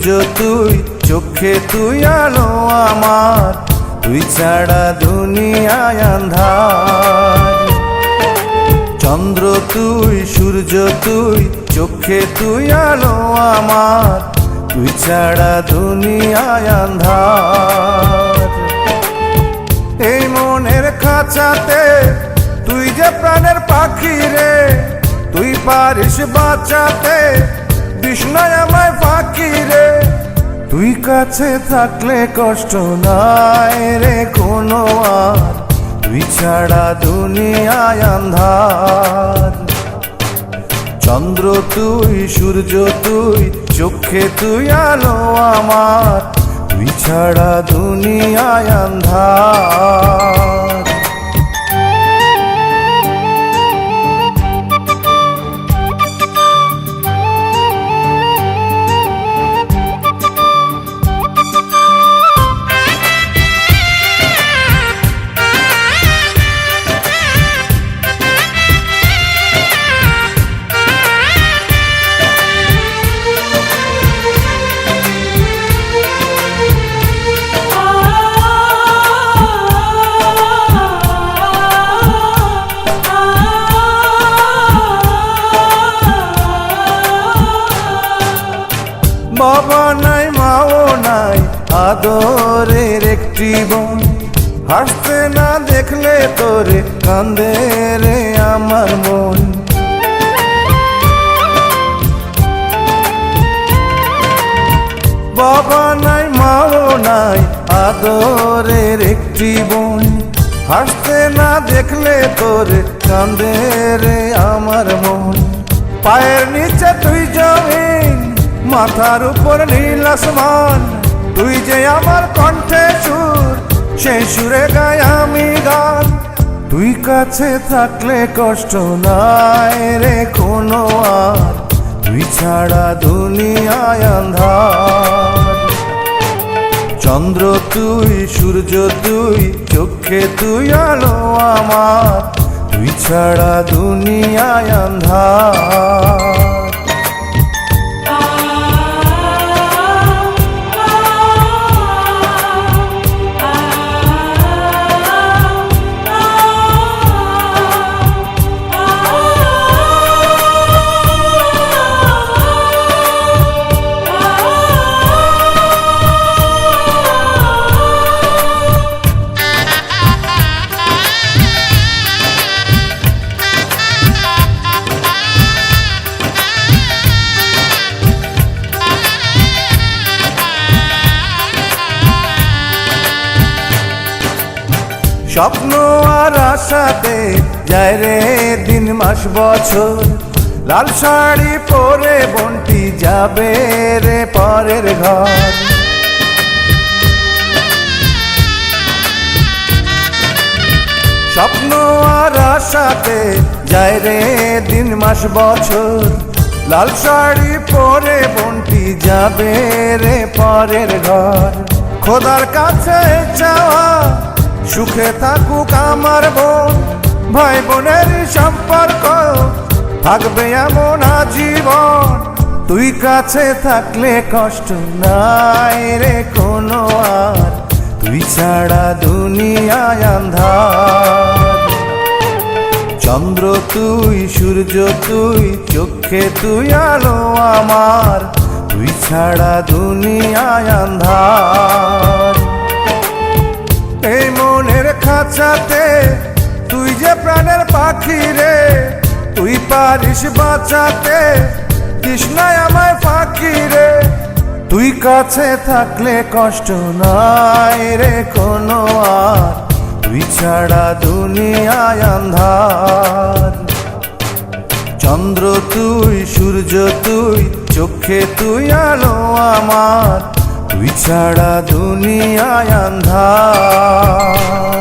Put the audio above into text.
সূর্য তুই, চোখে তুই আলো আমার, তুই ছাড়া দুনিয়ায় আন্ধার। চন্দ্র তুই, সূর্য তুই, চোখে তুই আলো আমার, তুই ছাড়া দুনিয়ায় আন্ধার। এই মনের খাঁচাতে তুই যে প্রাণের পাখি রে, তুই পারিস বাঁচাতে বিষ্ণায় আমায় ফাঁকি রে। তুই কাছে থাকলে কষ্ট নাই রে কোনো আর, তুই ছাড়া দুনিয়ায় আন্ধার। চন্দ্র তুই, সূর্য তুই, চোখে তুই আলো আমার, তুই ছাড়া দুনিয়ায় আন্ধার। বাবা নাই, মাও নাই, আদরের একটি বোন, হাসতে না দেখলে তোরে কান্দে রে আমার মন। বাবা নাই, মাও নাই, আদরের একটি বোন, হাসতে না দেখলে তোরে কান্দে রে আমার মন। পায়ের নিচে তুই জমিন, মাথার উপর নীল আসমান, তুই যে আমার কণ্ঠে সুর, সেই সুরে গাই আমি গান। তুই কাছে থাকলে কষ্ট নাই রে কোনো আর, তুই ছাড়া দুনিয়ায় আন্ধার। চন্দ্র তুই, সূর্য তুই, চোখে তুই আলো আমার, তুই ছাড়া দুনিয়ায় আন্ধার। স্বপ্ন আর আশাতে যায় রে দিন মাস বছর, লাল শাড়ি পরে বন্টি যাবে রে পরের ঘর। স্বপ্ন আর আশাতে যায় রে দিন মাস বছর, লাল শাড়ি পরে বন্টি যাবে রে পরের ঘর। খোদার কাছে চাওয়া সুখে থাকুক আমার বোন, ভাই বোনের সম্পর্ক থাকবে এমন আজীবন। তুই কাছে থাকলে কষ্ট নাই রে কোনো আর, তুই ছাড়া দুনিয়ায় আন্ধার। চন্দ্র তুই, সূর্য তুই, চোখে তুই আলো আমার, তুই ছাড়া দুনিয়ায় আন্ধার। এই মনের খাঁচাতে তুই যে প্রাণের পাখি রে, তুই পারিস বাঁচাতে তৃষ্ণায় আমায় ফাঁকি রে। তুই কাছে থাকলে কষ্ট নাই রে কোনো আর, তুই ছাড়া দুনিয়ায় আন্ধার। চন্দ্র তুই, সূর্য তুই, চোখে তুই আলো আমার, তুই ছাড়া দুনিয়ায় আন্ধার।